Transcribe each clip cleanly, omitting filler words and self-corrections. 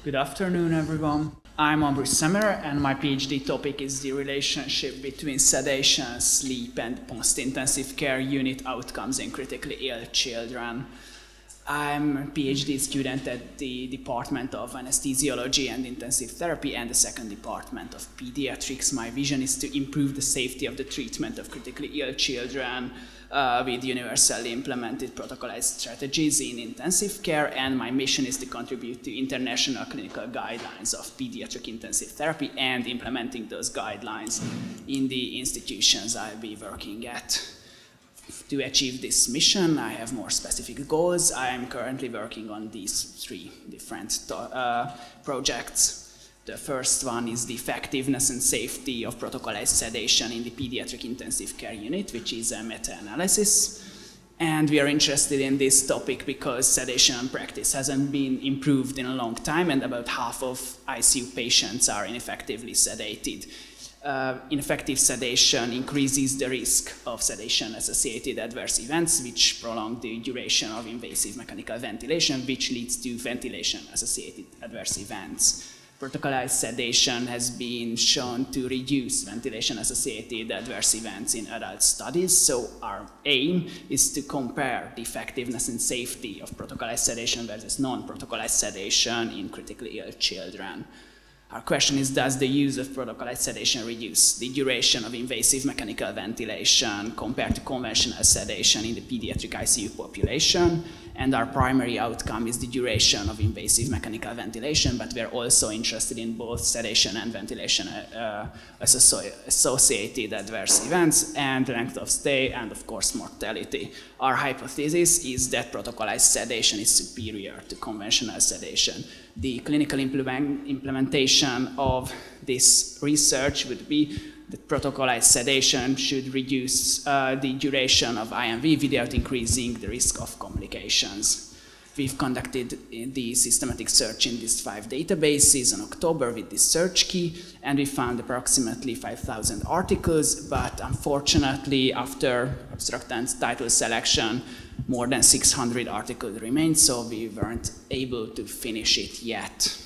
Good afternoon, everyone. I'm Ambrus, Szemere, and my PhD topic is the relationship between sedation, sleep, and post-intensive care unit outcomes in critically ill children. I'm a PhD student at the Department of Anesthesiology and Intensive Therapy and the second Department of Pediatrics. My vision is to improve the safety of the treatment of critically ill children with universally implemented protocolized strategies in intensive care, and my mission is to contribute to international clinical guidelines of pediatric intensive therapy and implementing those guidelines in the institutions I'll be working at. To achieve this mission, I have more specific goals. I am currently working on these three different projects. The first one is the effectiveness and safety of protocolized sedation in the pediatric intensive care unit, which is a meta-analysis. And we are interested in this topic because sedation practice hasn't been improved in a long time, and about half of ICU patients are ineffectively sedated. Ineffective sedation increases the risk of sedation-associated adverse events, which prolong the duration of invasive mechanical ventilation, which leads to ventilation-associated adverse events. Protocolized sedation has been shown to reduce ventilation-associated adverse events in adult studies, so our aim is to compare the effectiveness and safety of protocolized sedation versus non-protocolized sedation in critically ill children. Our question is, does the use of protocolized sedation reduce the duration of invasive mechanical ventilation compared to conventional sedation in the pediatric ICU population? And our primary outcome is the duration of invasive mechanical ventilation, but we're also interested in both sedation and ventilation associated adverse events and length of stay and, of course, mortality. Our hypothesis is that protocolized sedation is superior to conventional sedation. The clinical implementation of this research would be that protocolized sedation should reduce the duration of IMV without increasing the risk of complications. We've conducted the systematic search in these 5 databases in October with this search key, and we found approximately 5,000 articles, but unfortunately, after abstract and title selection, more than 600 articles remained, so we weren't able to finish it yet.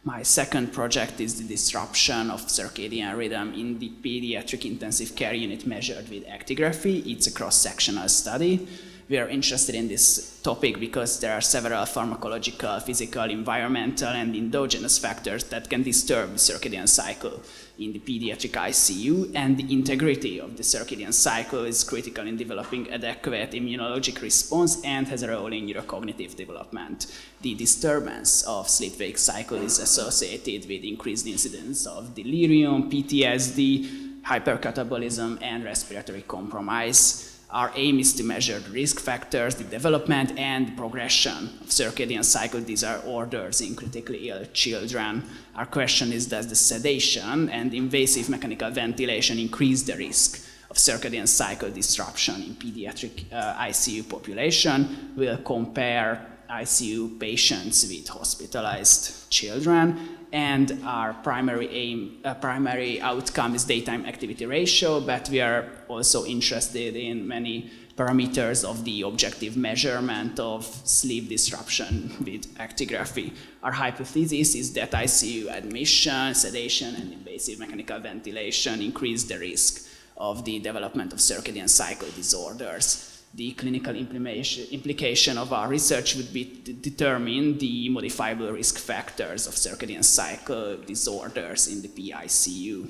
My second project is the disruption of circadian rhythm in the pediatric intensive care unit measured with actigraphy. It's a cross-sectional study. We are interested in this topic because there are several pharmacological, physical, environmental, and endogenous factors that can disturb the circadian cycle in the pediatric ICU, and the integrity of the circadian cycle is critical in developing adequate immunologic response and has a role in neurocognitive development. The disturbance of sleep-wake cycle is associated with increased incidence of delirium, PTSD, hypercatabolism, and respiratory compromise. Our aim is to measure the risk factors, the development and progression of circadian cycle disorders in critically ill children. Our question is, does the sedation and invasive mechanical ventilation increase the risk of circadian cycle disruption in pediatric ICU population? We'll compare ICU patients with hospitalized children, and our primary outcome is daytime activity ratio, but we are also interested in many parameters of the objective measurement of sleep disruption with actigraphy. Our hypothesis is that ICU admission, sedation, and invasive mechanical ventilation increase the risk of the development of circadian cycle disorders. The clinical implication of our research would be to determine the modifiable risk factors of circadian cycle disorders in the PICU.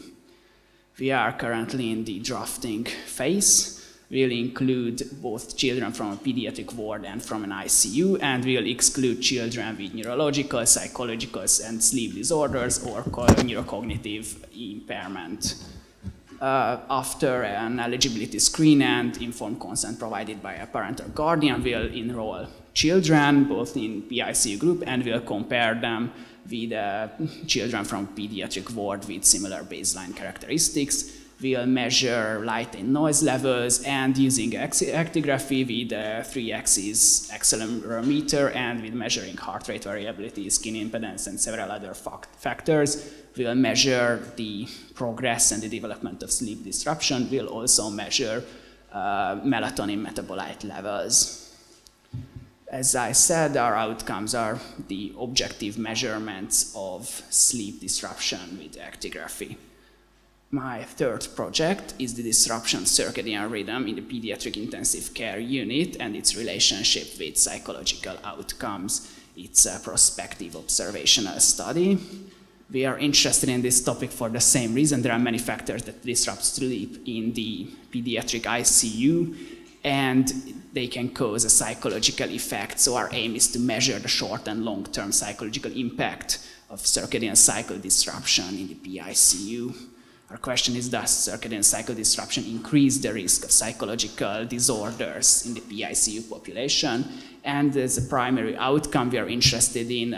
We are currently in the drafting phase. We'll include both children from a pediatric ward and from an ICU, and we'll exclude children with neurological, psychological, and sleep disorders or neurocognitive impairment. After an eligibility screen and informed consent provided by a parent or guardian, we'll enroll children both in PICU group, and we'll compare them with children from pediatric ward with similar baseline characteristics. We'll measure light and noise levels, and using actigraphy with a 3-axis accelerometer and with measuring heart rate variability, skin impedance, and several other factors. We'll measure the progress and the development of sleep disruption. We'll also measure melatonin metabolite levels. As I said, our outcomes are the objective measurements of sleep disruption with actigraphy. My third project is the disruption circadian rhythm in the pediatric intensive care unit and its relationship with psychological outcomes. It's a prospective observational study. We are interested in this topic for the same reason. There are many factors that disrupt sleep in the pediatric ICU, and they can cause a psychological effect. So our aim is to measure the short and long-term psychological impact of circadian cycle disruption in the PICU. Our question is, does circadian cycle disruption increase the risk of psychological disorders in the PICU population? And as a primary outcome, we are interested in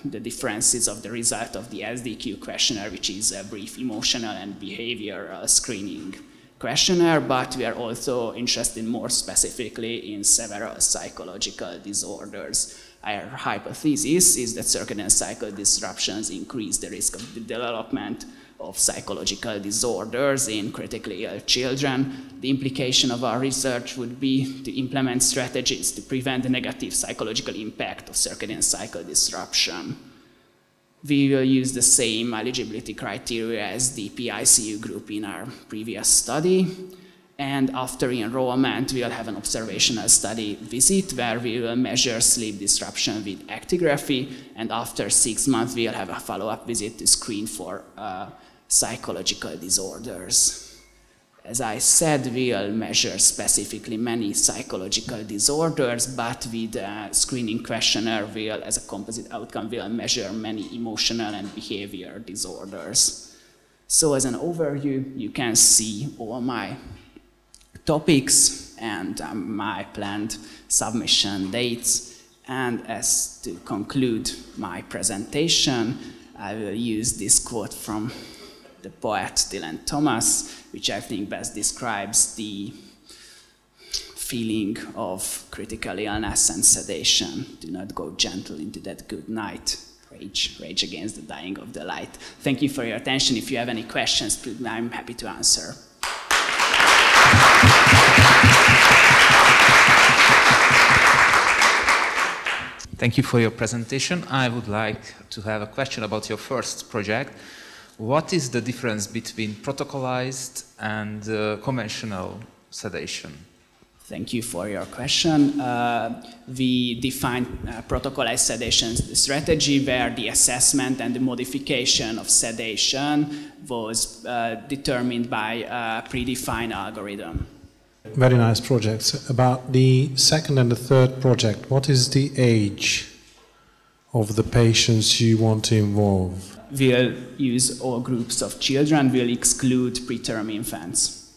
the differences of the result of the SDQ questionnaire, which is a brief emotional and behavioral screening questionnaire, but we are also interested more specifically in several psychological disorders. Our hypothesis is that circadian cycle disruptions increase the risk of the development of psychological disorders in critically ill children. The implication of our research would be to implement strategies to prevent the negative psychological impact of circadian cycle disruption. We will use the same eligibility criteria as the PICU group in our previous study. And after enrollment, we will have an observational study visit where we will measure sleep disruption with actigraphy. And after 6 months, we will have a follow-up visit to screen for psychological disorders. As I said, we will measure specifically many psychological disorders, but with a screening questionnaire, we'll, as a composite outcome, we'll measure many emotional and behavior disorders. So as an overview, you can see all my topics and my planned submission dates. And as to conclude my presentation, I will use this quote from the poet Dylan Thomas, which I think best describes the feeling of critical illness and sedation. Do not go gentle into that good night. Rage against the dying of the light. Thank you for your attention. If you have any questions, please, I'm happy to answer. Thank you for your presentation. I would like to have a question about your first project. What is the difference between protocolized and conventional sedation? Thank you for your question. We defined protocolized sedation strategy where the assessment and the modification of sedation was determined by a predefined algorithm. Very nice projects. About the second and the third project, what is the age of the patients you want to involve? We'll use all groups of children. We'll exclude preterm infants.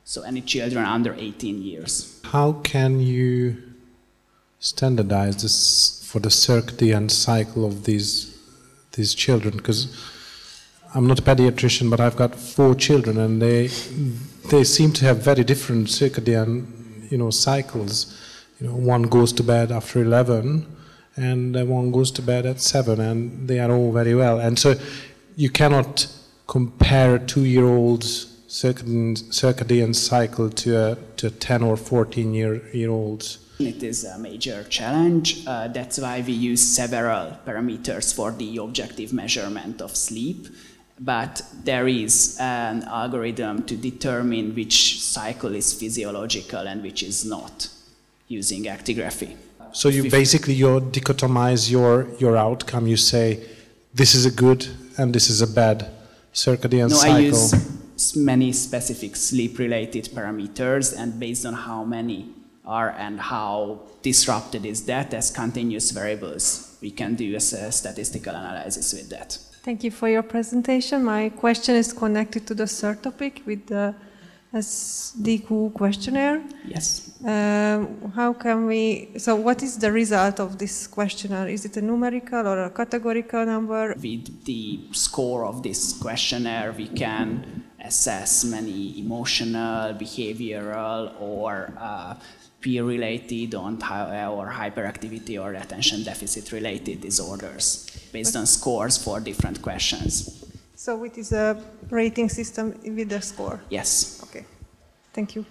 So any children under 18 years. How can you standardize this for the circadian cycle of these children? Because I'm not a pediatrician, but I've got 4 children, and they seem to have very different circadian, cycles. One goes to bed after 11. And one goes to bed at 7, and they are all very well. And so you cannot compare a 2-year-old's circadian cycle to a 10 or 14-year-old's. It is a major challenge. That's why we use several parameters for the objective measurement of sleep. But there is an algorithm to determine which cycle is physiological and which is not, using actigraphy. So you basically dichotomize your outcome. You say this is a good and this is a bad circadian cycle. No, I use many specific sleep-related parameters, and based on how many are and how disrupted is that as continuous variables, we can do a statistical analysis with that. Thank you for your presentation. My question is connected to the third topic with the SDQ questionnaire. Yes. So what is the result of this questionnaire? Is it a numerical or a categorical number? With the score of this questionnaire, we can assess many emotional, behavioral, or peer-related or hyperactivity or attention deficit-related disorders based on scores for different questions. So it is a rating system with a score? Yes. Okay. Thank you.